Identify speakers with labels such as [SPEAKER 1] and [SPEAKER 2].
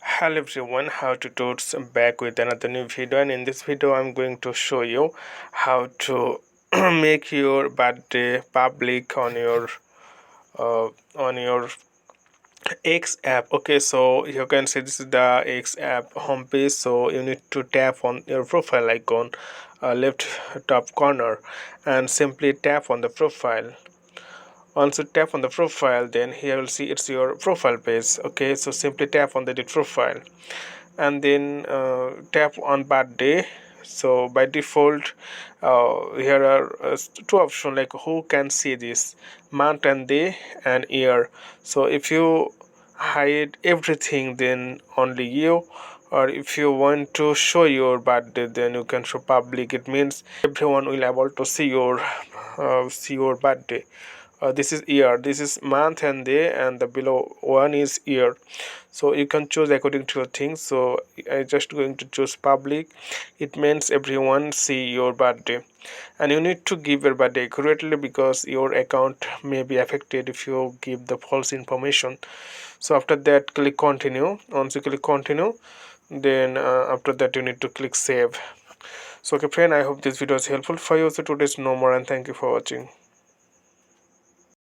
[SPEAKER 1] Hello everyone, how to totes back with another new video, and in this video I'm going to show you how to make your birthday public uh, on your X app. Okay, so you can see this is the X app homepage. So you need to tap on your profile icon, left top corner, and simply tap on the profile. Once you tap on the profile, then here you'll see it's your profile page. Okay, so simply tap on the profile and then tap on birthday. So by default, here are two options like who can see this, month and day and year. So if you hide everything, then only you, or if you want to show your birthday, then you can show public. It means everyone will able to see your birthday. This is year, this is month and day, and the below one is year. So you can choose according to your things. So I just going to choose public. It means everyone see your birthday, and you need to give your birthday accurately because your account may be affected if you give the false information. So after that, click continue. Once you click continue, then after that you need to click save. So okay friend, I hope this video is helpful for you. So today's no more, and thank you for watching.